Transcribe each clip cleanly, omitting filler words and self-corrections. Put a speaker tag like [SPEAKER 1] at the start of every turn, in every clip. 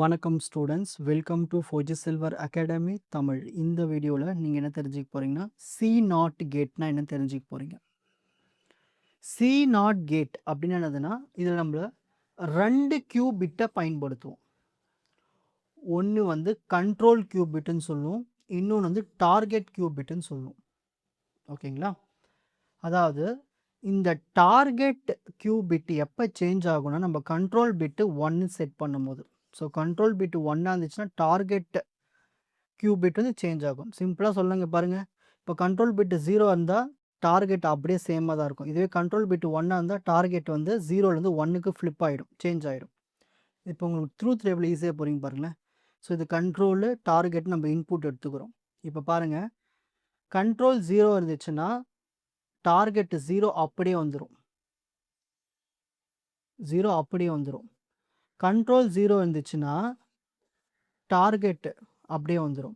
[SPEAKER 1] வணக்கம் students, welcome to Fauji silver academy Tamil. இந்த வீடியோவில் நீங்கள் என்ன தெரிஞ்சுக்க போகிறீங்கன்னா, சி நாட் கேட்னா என்ன தெரிஞ்சுக்க போகிறீங்க. சி நாட் கேட் அப்படின்னு என்னதுன்னா, இதில் நம்ம 2 கியூபிட்டை பயன்படுத்துவோம். ஒன்று வந்து கண்ட்ரோல் கியூபிட்டுன்னு சொல்லுவோம், இன்னொன்று வந்து டார்கெட் கியூபிட்டுன்னு சொல்லுவோம். ஓகேங்களா? அதாவது இந்த டார்கெட் கியூபிட் எப்போ சேஞ்ச் ஆகும்னா, நம்ம கண்ட்ரோல் பிட்டு 1 செட் பண்ணும்போது. ஸோ கண்ட்ரோல் பிட் 1 இருந்துச்சுன்னா டார்கெட் கியூபிட் வந்து சேஞ்ச் ஆகும். சிம்பிளாக சொல்லுங்க பாருங்கள். இப்போ கண்ட்ரோல் பிட் 0 இருந்தால் டார்கெட் அப்படியே சேமாக தான் இருக்கும். இதுவே கண்ட்ரோல் பிட் 1 இருந்தால் டார்கெட் வந்து 0லேருந்து 1க்கு ஃப்ளிப் ஆகிடும், சேஞ்ச் ஆகிடும். இப்போ உங்களுக்கு ட்ரூத் டேபிள் ஈஸியாக போகிறீங்க பாருங்களேன். ஸோ இது கண்ட்ரோலு டார்கெட் நம்ம இன்புட் எடுத்துக்கிறோம். இப்போ பாருங்கள், கண்ட்ரோல் 0 இருந்துச்சுன்னா டார்கெட் 0 அப்படியே வந்துடும். 0 அப்படியே வந்துடும். கண்ட்ரோல் 0 இருந்துச்சுன்னா டார்கெட் அப்படியே வந்துடும்.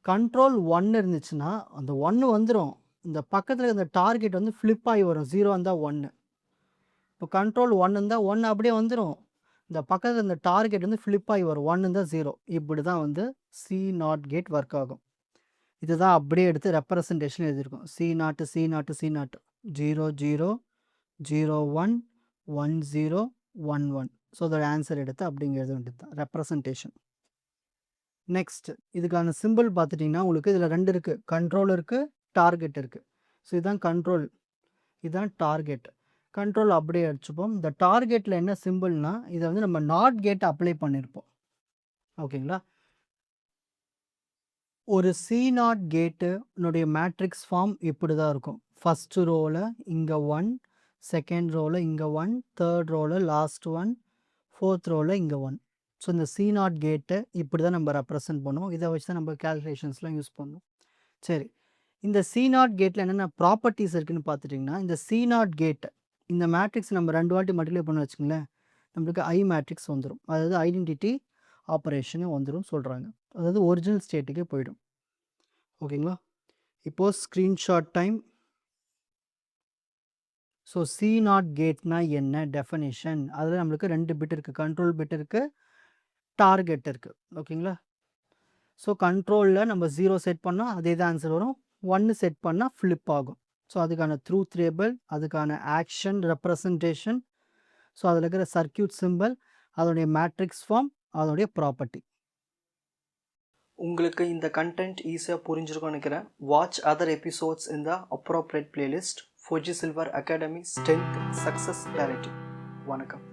[SPEAKER 1] கண்ட்ரோல் 1 இருந்துச்சுன்னா அந்த 1 வந்துடும். இந்த பக்கத்தில் இந்த டார்கெட் வந்து ஃப்ளிப் ஆகி வரும். 0 இருந்தால் 1. இப்போ கண்ட்ரோல் 1 இருந்தால் 1 அப்படியே வந்துடும். இந்த பக்கத்தில் இந்த டார்கெட் வந்து ஃப்ளிப் ஆகி வரும். 1 இருந்தால் 0. இப்படி தான் வந்து சி நாட் கேட் ஒர்க் ஆகும். இதுதான் அப்படியே எடுத்து ரெப்ரசன்டேஷன் எழுதியிருக்கும். சி நாட்டு 0 0 0 1 1 0 1 1. ஸோ அதோட ஆன்சர் எடுத்து அப்படிங்கிறது வேண்டியது தான் ரெப்ரசன்டேஷன். நெக்ஸ்ட் இதுக்கான சிம்பிள் பார்த்துட்டிங்கன்னா உங்களுக்கு இதில் 2 இருக்குது. கண்ட்ரோல் இருக்குது, டார்கெட் இருக்குது. ஸோ இதுதான் கண்ட்ரோல், இதுதான் டார்கெட். கண்ட்ரோல் அப்படியே அடிச்சுப்போம். இந்த டார்கெட்டில் என்ன சிம்பிள்னா, இதை வந்து நம்ம நாட் கேட் அப்ளை பண்ணியிருப்போம். ஓகேங்களா? ஒரு சி நாட் கேட்டுனுடைய மேட்ரிக்ஸ் ஃபார்ம் இப்படி தான் இருக்கும். ஃபஸ்ட்டு ரோவில் இங்கே 1, செகண்ட் ரோவில் இங்கே 1, தேர்ட் ரோவில் லாஸ்ட் 1, ஃபோர்த் ரோவில் இங்கே 1. ஸோ இந்த சி நாட் கேட்டை இப்படி தான் நம்ம ரெப்ரசன்ட் பண்ணுவோம். இதை வச்சு தான் நம்ம கேல்குலேஷன்ஸ்லாம் யூஸ் பண்ணுவோம். சரி, இந்த சி நாட் கேட்டில் என்னென்ன ப்ராப்பர்ட்டிஸ் இருக்குதுன்னு பார்த்துட்டிங்கன்னா, இந்த சி நாட் கேட் இந்த மேட்ரிக்ஸ் நம்ம 2 வாட்டி மல்டிப்ளை பண்ண வச்சுங்களேன், நம்மளுக்கு ஐ மேட்ரிக்ஸ் வந்துடும். அதாவது ஐடென்டிட்டி ஆப்ரேஷனே வந்துடும் சொல்கிறாங்க. அதாவது ஒரிஜினல் ஸ்டேட்டுக்கே போயிடும். ஓகேங்களா? இப்போது screenshot time. So C not கேட்னா என்ன டெஃபனிஷன், அதில் நம்மளுக்கு 2 பிட் இருக்குது. கண்ட்ரோல் பிட் இருக்குது, டார்கெட் இருக்குது. ஓகேங்களா? ஸோ கண்ட்ரோலில் நம்ம 0 செட் பண்ணால் அதே தான் ஆன்சர் வரும். 1 செட் பண்ணால் ஃப்ளிப் ஆகும். ஸோ அதுக்கான ட்ரூத் டேபிள், அதுக்கான ஆக்ஷன் ரெப்ரசன்டேஷன், ஸோ அதில் இருக்கிற சர்க்கியூட் சிம்பிள், அதோடைய மேட்ரிக்ஸ் ஃபார்ம், அதோடைய ப்ராப்பர்ட்டி. உங்களுக்கு இந்த கண்டென்ட் ஈஸியாக புரிஞ்சிருக்கும்னு நினைக்கிறேன். வாட்ச் அதர் எபிசோட்ஸ் இன் த appropriate playlist. Fauji silver academy strength success clarity. வணக்கம்.